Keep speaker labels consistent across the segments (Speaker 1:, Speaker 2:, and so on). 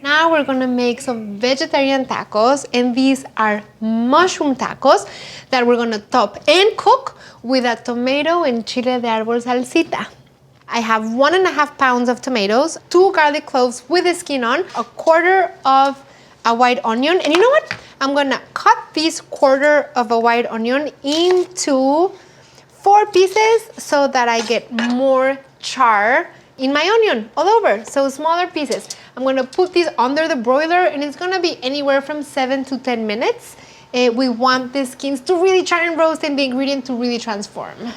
Speaker 1: Now we're gonna make some vegetarian tacos, and these are mushroom tacos that we're gonna top and cook with a tomato and chile de árbol salsita. I have 1.5 pounds of tomatoes, 2 garlic cloves with the skin on, a quarter of a white onion, and you know what? I'm gonna cut this quarter of a white onion into 4 pieces so that I get more char in my onion all over, so smaller pieces. I'm gonna put this under the broiler, and it's gonna be anywhere from 7 to 10 minutes. We want the skins to really char and roast and the ingredient to really transform.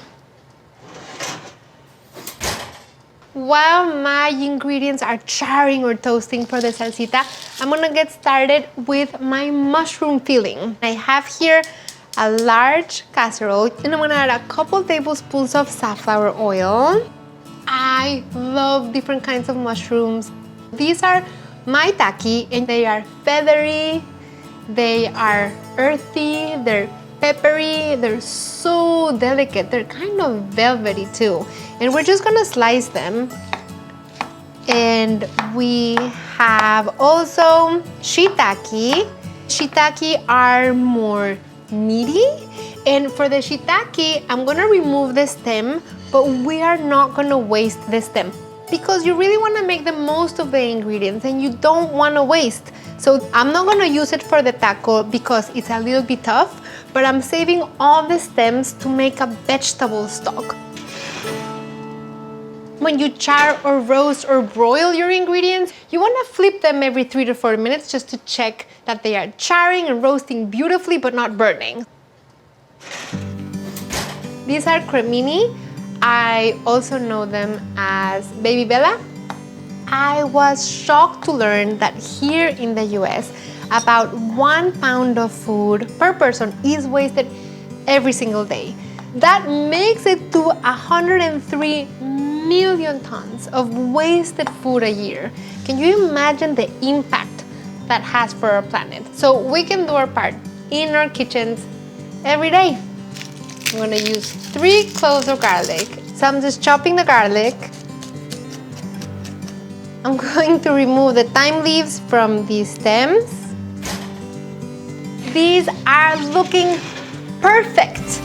Speaker 1: While my ingredients are charring or toasting for the salsita, I'm gonna get started with my mushroom filling. I have here a large casserole, and I'm gonna add a couple tablespoons of safflower oil. I love different kinds of mushrooms. These are maitake, and they are feathery, they are earthy, they're peppery, they're so delicate, they're kind of velvety too. And we're just gonna slice them. And we have also shiitake. Shiitake are more meaty, and for the shiitake, I'm gonna remove the stem, but we are not gonna waste the stem because you really wanna make the most of the ingredients and you don't wanna waste. So I'm not gonna use it for the taco because it's a little bit tough, but I'm saving all the stems to make a vegetable stock. When you char or roast or broil your ingredients, you wanna flip them every 3 to 4 minutes just to check that they are charring and roasting beautifully but not burning. These are cremini. I also know them as baby bella. I was shocked to learn that here in the US, about 1 pound of food per person is wasted every single day. That makes it to 103 million tons of wasted food a year. Can you imagine the impact that has for our planet? So we can do our part in our kitchens every day. I'm gonna use 3 cloves of garlic. So I'm just chopping the garlic. I'm going to remove the thyme leaves from these stems. These are looking perfect.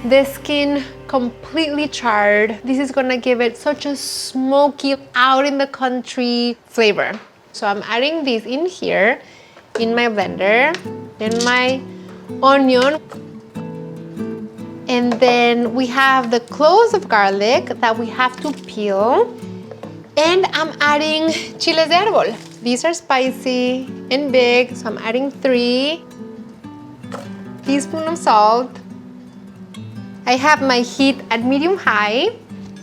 Speaker 1: The skin completely charred. This is gonna give it such a smoky, out in the country flavor. So I'm adding this in here, in my blender, then my onion. And then we have the cloves of garlic that we have to peel. And I'm adding chiles de árbol. These are spicy and big, so I'm adding 3 teaspoons of salt. I have my heat at medium-high,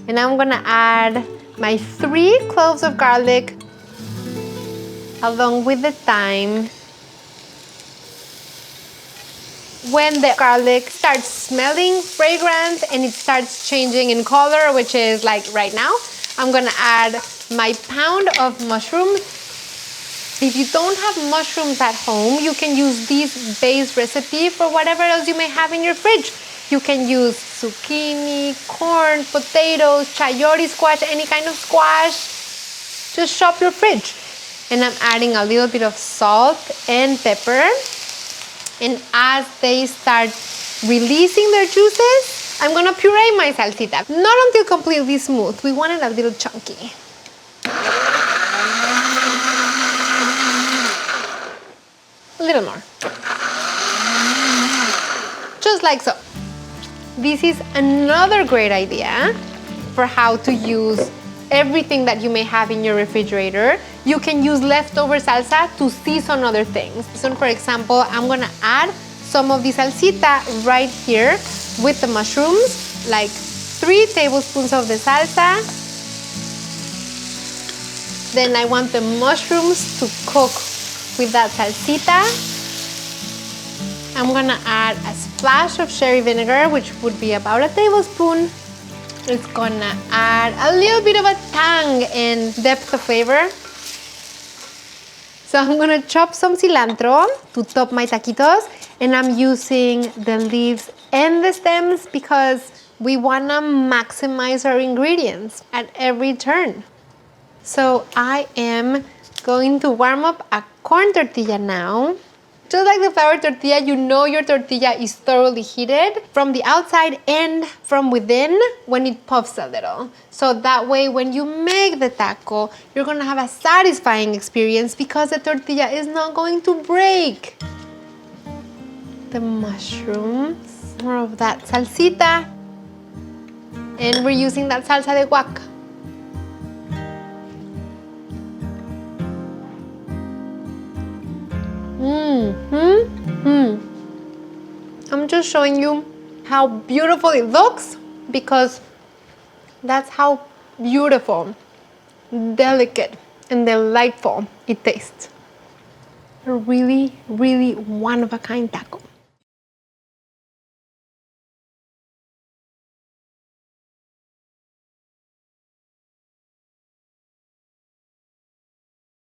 Speaker 1: and I'm gonna add my 3 cloves of garlic along with the thyme. When the garlic starts smelling fragrant and it starts changing in color, which is like right now, I'm gonna add my pound of mushrooms. If you don't have mushrooms at home, you can use this base recipe for whatever else you may have in your fridge. You can use zucchini, corn, potatoes, chayote squash, any kind of squash. Just shop your fridge. And I'm adding a little bit of salt and pepper. And as they start releasing their juices, I'm gonna puree my salsita. Not until completely smooth. We want it a little chunky. A little more. Just like so. This is another great idea for how to use everything that you may have in your refrigerator. You can use leftover salsa to season other things. So for example, I'm gonna add some of the salsita right here with the mushrooms, like 3 tablespoons of the salsa. Then I want the mushrooms to cook with that salsita. I'm gonna add a splash of sherry vinegar, which would be about a tablespoon. It's gonna add a little bit of a tang and depth of flavor. So I'm gonna chop some cilantro to top my taquitos, and I'm using the leaves and the stems because we wanna maximize our ingredients at every turn. So I am Going to warm up a corn tortilla now. Just like the flour tortilla, you know your tortilla is thoroughly heated from the outside and from within when it puffs a little. So that way when you make the taco, you're gonna have a satisfying experience because the tortilla is not going to break. The mushrooms, more of that salsita. And we're using that salsa de guac. I'm just showing you how beautiful it looks because that's how beautiful, delicate, and delightful it tastes. A really, really one-of-a-kind taco.